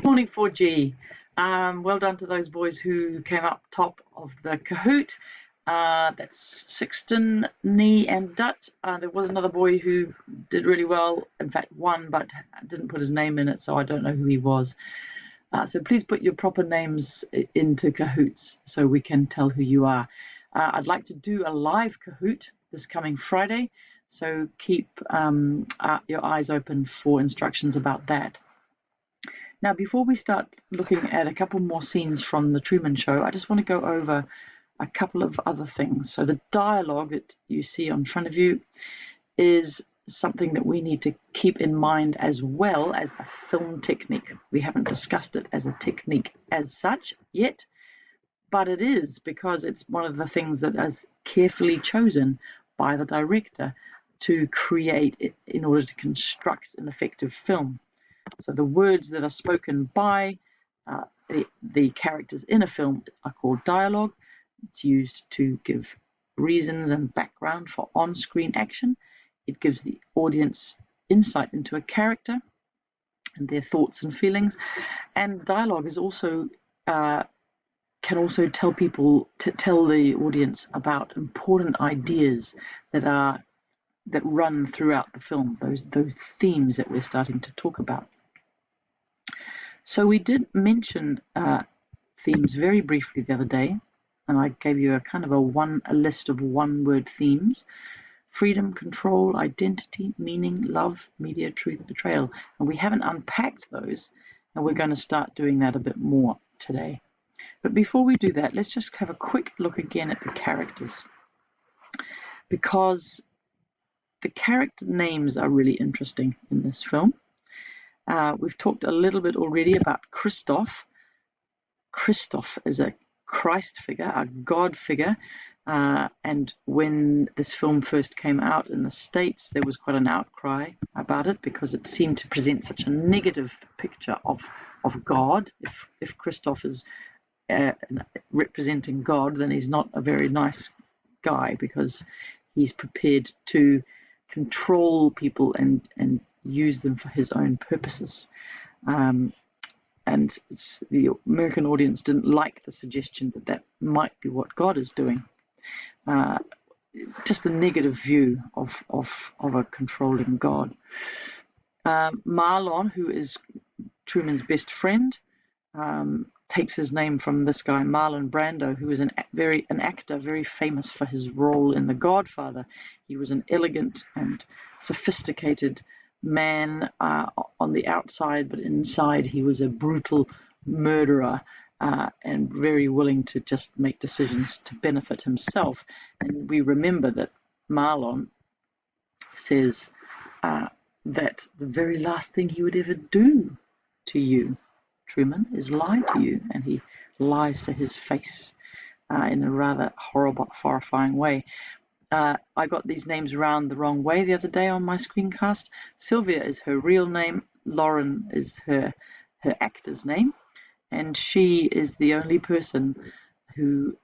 Morning 4G. Well done to those boys who came up top of the Kahoot. That's Sixton, Nee and Dutt. There was another boy who did really well, in fact won, but didn't put his name in it, so I don't know who he was. So please put your proper names into Kahoots so we can tell who you are. I'd like to do a live Kahoot this coming Friday, so keep your eyes open for instructions about that. Now, before we start looking at a couple more scenes from the Truman Show, I just want to go over a couple of other things. So the dialogue that you see on front of you is something that we need to keep in mind as well as a film technique. We haven't discussed it as a technique as such yet, but it is because it's one of the things that is carefully chosen by the director to create it in order to construct an effective film. So the words that are spoken by the characters in a film are called dialogue. It's used to give reasons and background for on-screen action. It gives the audience insight into a character and their thoughts and feelings. And dialogue is also can also tell the audience about important ideas that run throughout the film. Those themes that we're starting to talk about. So we did mention themes very briefly the other day, and I gave you a list of one-word themes: freedom, control, identity, meaning, love, media, truth, betrayal. And we haven't unpacked those, and we're going to start doing that a bit more today. But before we do that, let's just have a quick look again at the characters, because the character names are really interesting in this film. We've talked a little bit already about Christoph. Christoph is a Christ figure, a God figure, and when this film first came out in the States, there was quite an outcry about it because it seemed to present such a negative picture of God. If Christoph is representing God, then he's not a very nice guy because he's prepared to control people and use them for his own purposes. And the American audience didn't like the suggestion that might be what God is doing. Just a negative view of a controlling God. Marlon, who is Truman's best friend, takes his name from this guy, Marlon Brando, who was an actor very famous for his role in The Godfather. He was an elegant and sophisticated man on the outside, but inside he was a brutal murderer and very willing to just make decisions to benefit himself. And we remember that Marlon says that the very last thing he would ever do to you, Truman, is lie to you, and he lies to his face in a rather horrifying way. I got these names around the wrong way the other day on my screencast. Sylvia is her real name, Lauren is her actor's name, and she is the only person who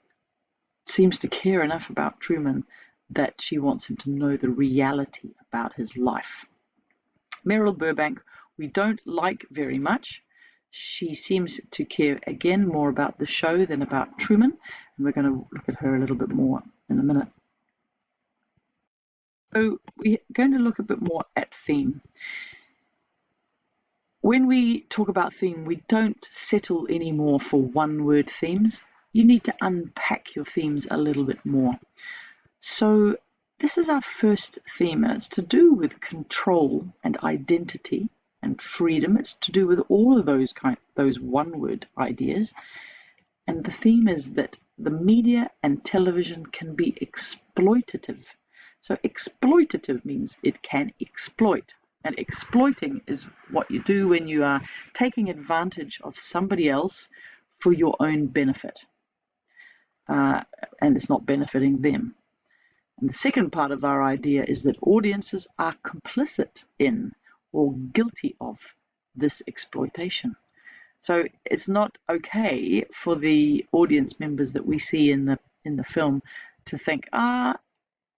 seems to care enough about Truman that she wants him to know the reality about his life. Meryl Burbank, we don't like very much. She seems to care, again, more about the show than about Truman, and we're going to look at her a little bit more in a minute. So we're going to look a bit more at theme. When we talk about theme, we don't settle anymore for one-word themes. You need to unpack your themes a little bit more. So this is our first theme, and it's to do with control and identity and freedom. It's to do with all of those one-word ideas. And the theme is that the media and television can be exploitative. So exploitative means it can exploit. And exploiting is what you do when you are taking advantage of somebody else for your own benefit. And it's not benefiting them. And the second part of our idea is that audiences are complicit in or guilty of this exploitation. So it's not okay for the audience members that we see in the film to think,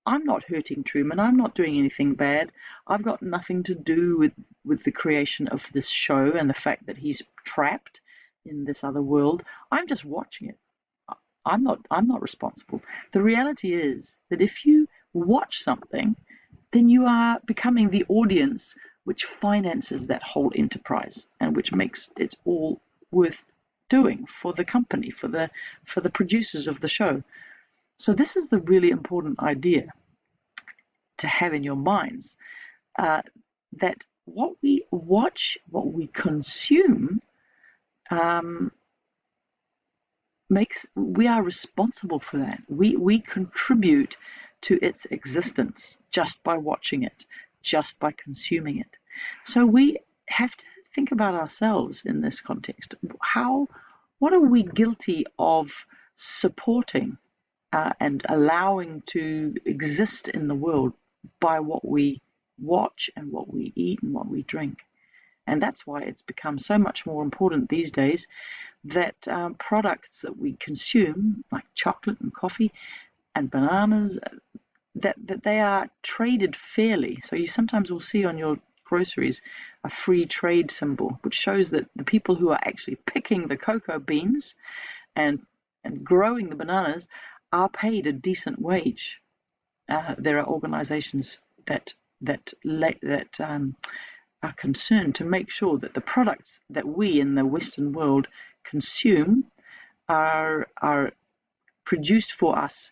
I'm not hurting Truman. I'm not doing anything bad. I've got nothing to do with the creation of this show and the fact that he's trapped in this other world. I'm just watching it. I'm not responsible. The reality is that if you watch something, then you are becoming the audience which finances that whole enterprise and which makes it all worth doing for the company, for the producers of the show. So this is the really important idea to have in your minds, that what we watch, what we consume, we are responsible for that. We contribute to its existence just by watching it, just by consuming it. So we have to think about ourselves in this context. What are we guilty of supporting and allowing to exist in the world by what we watch and what we eat and what we drink? And that's why it's become so much more important these days that products that we consume, like chocolate and coffee and bananas, that they are traded fairly. So you sometimes will see on your groceries a free trade symbol, which shows that the people who are actually picking the cocoa beans and growing the bananas are paid a decent wage. There are organizations that are concerned to make sure that the products that we in the Western world consume are produced for us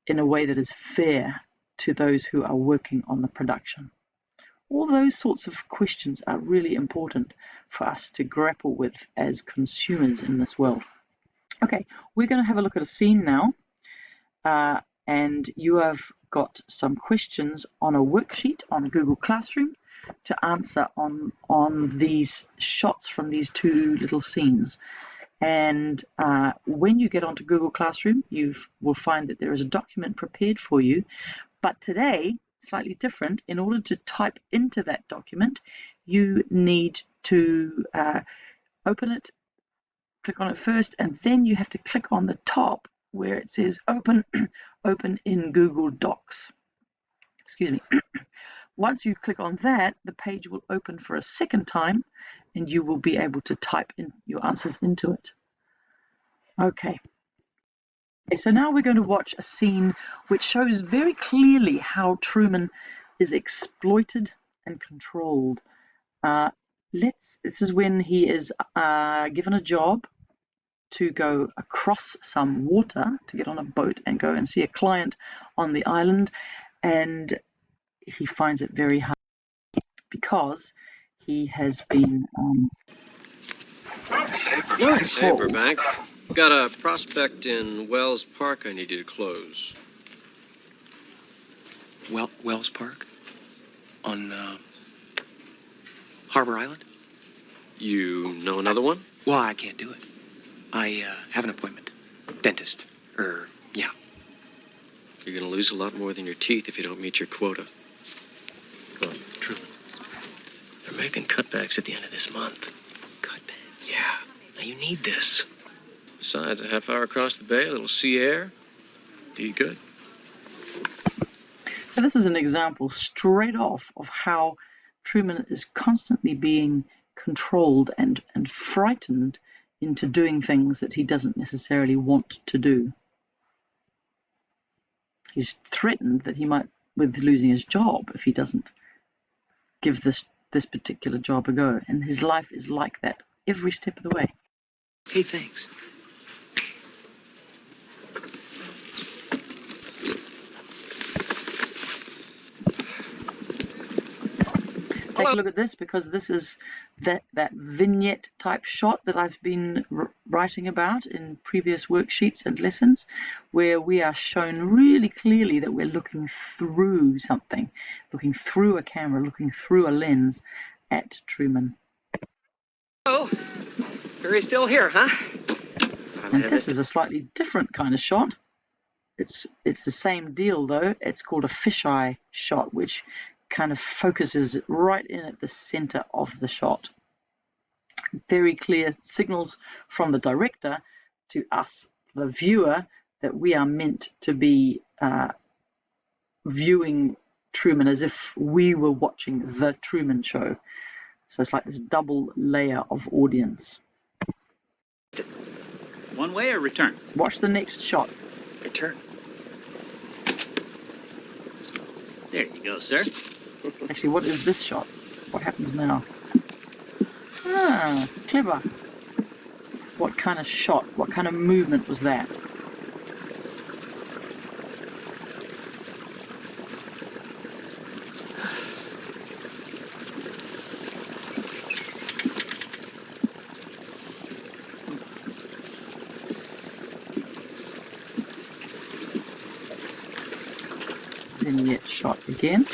in a way that is fair to those who are working on the production. All those sorts of questions are really important for us to grapple with as consumers in this world. Okay, we're going to have a look at a scene now, and you have got some questions on a worksheet on Google Classroom to answer on these shots from these two little scenes. And when you get onto Google Classroom, you will find that there is a document prepared for you. But today, slightly different, in order to type into that document, you need to open it, click on it first, and then you have to click on the top where it says open, open in Google Docs. Excuse me. Once you click on that, the page will open for a second time and you will be able to type in your answers into it. Okay, so now we're going to watch a scene which shows very clearly how Truman is exploited and controlled. This is when he is given a job to go across some water, to get on a boat and go and see a client on the island, and he finds it very hard because he has been Hey, Burbank. Got a prospect in Wells Park I need you to close. Wells Park? On, Harbor Island? You know another one? Well, I can't do it. I, have an appointment. Dentist. Yeah. You're gonna lose a lot more than your teeth if you don't meet your quota. Well, Truman. They're making cutbacks at the end of this month. Cutbacks? Yeah. Now you need this. Besides, a half hour across the bay, a little sea air. Do you good? So this is an example straight off of how Truman is constantly being controlled and frightened into doing things that he doesn't necessarily want to do. He's threatened that he might, with losing his job if he doesn't give this particular job a go. And his life is like that every step of the way. Hey, thanks. Take a look at this, because this is that vignette type shot that I've been writing about in previous worksheets and lessons, where we are shown really clearly that we're looking through something, looking through a camera, looking through a lens at Truman. Oh, Barry's still here, huh? And this is a slightly different kind of shot. It's the same deal though. It's called a fisheye shot, which kind of focuses right in at the center of the shot. Very clear signals from the director to us, the viewer, that we are meant to be viewing Truman as if we were watching The Truman Show. So it's like this double layer of audience. One way or return? Watch the next shot. Return. There you go, sir. Actually, what is this shot? What happens now? Ah, clever. What kind of shot? What kind of movement was that? Vignette shot again.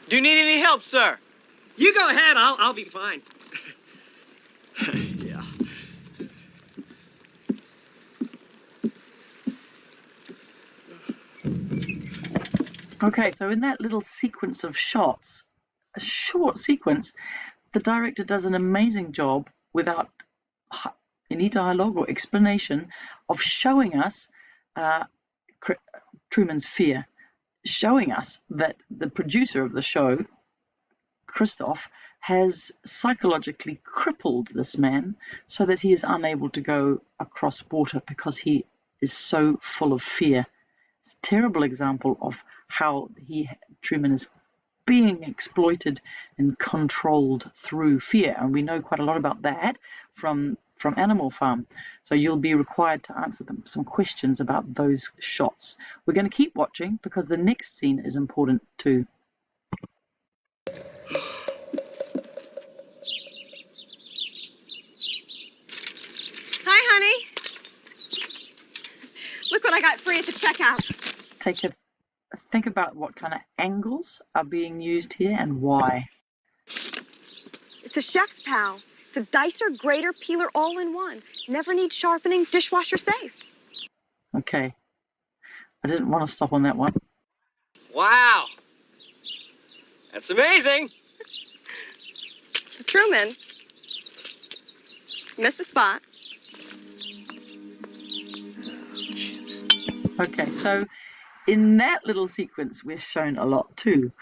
Do you need any help, sir? You go ahead. I'll be fine. Yeah. Okay, so in that little sequence of shots, a short sequence, the director does an amazing job without any dialogue or explanation of showing us Truman's fear, showing us that the producer of the show, Christoph, has psychologically crippled this man so that he is unable to go across water because he is so full of fear. It's a terrible example of how Truman is being exploited and controlled through fear, and we know quite a lot about that from Animal Farm. So you'll be required to answer some questions about those shots. We're going to keep watching because the next scene is important too. Hi, honey. Look what I got free at the checkout. Think about what kind of angles are being used here and why. It's a chef's pal. It's a dicer, grater, peeler all in one. Never need sharpening, dishwasher safe. Okay. I didn't want to stop on that one. Wow. That's amazing. Truman. Missed a spot. Okay, so in that little sequence, we're shown a lot too.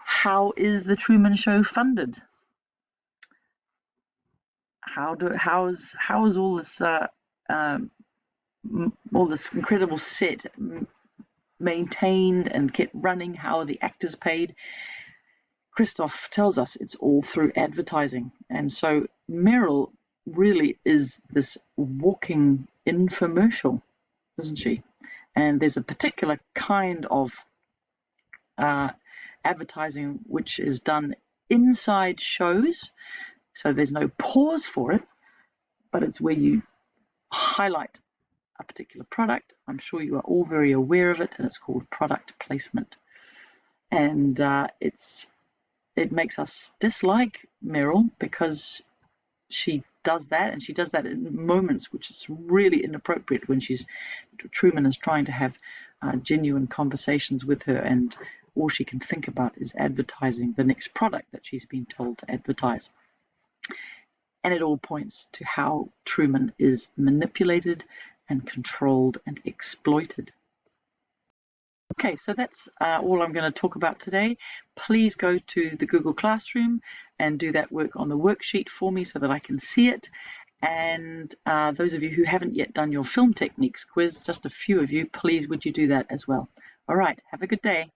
How is the Truman Show funded? How is all this incredible set maintained and kept running? How are the actors paid? Christoph tells us it's all through advertising, and so Meryl really is this walking infomercial, isn't she? And there's a particular kind of advertising which is done inside shows, so there's no pause for it, but it's where you highlight a particular product. I'm sure you are all very aware of it, and it's called product placement. And it makes us dislike Meryl because she does that, and she does that in moments which is really inappropriate when Truman is trying to have genuine conversations with her, and all she can think about is advertising the next product that she's been told to advertise. And it all points to how Truman is manipulated and controlled and exploited. Okay, so that's all I'm going to talk about today. Please go to the Google Classroom and do that work on the worksheet for me so that I can see it. And those of you who haven't yet done your film techniques quiz, just a few of you, please would you do that as well. All right, have a good day.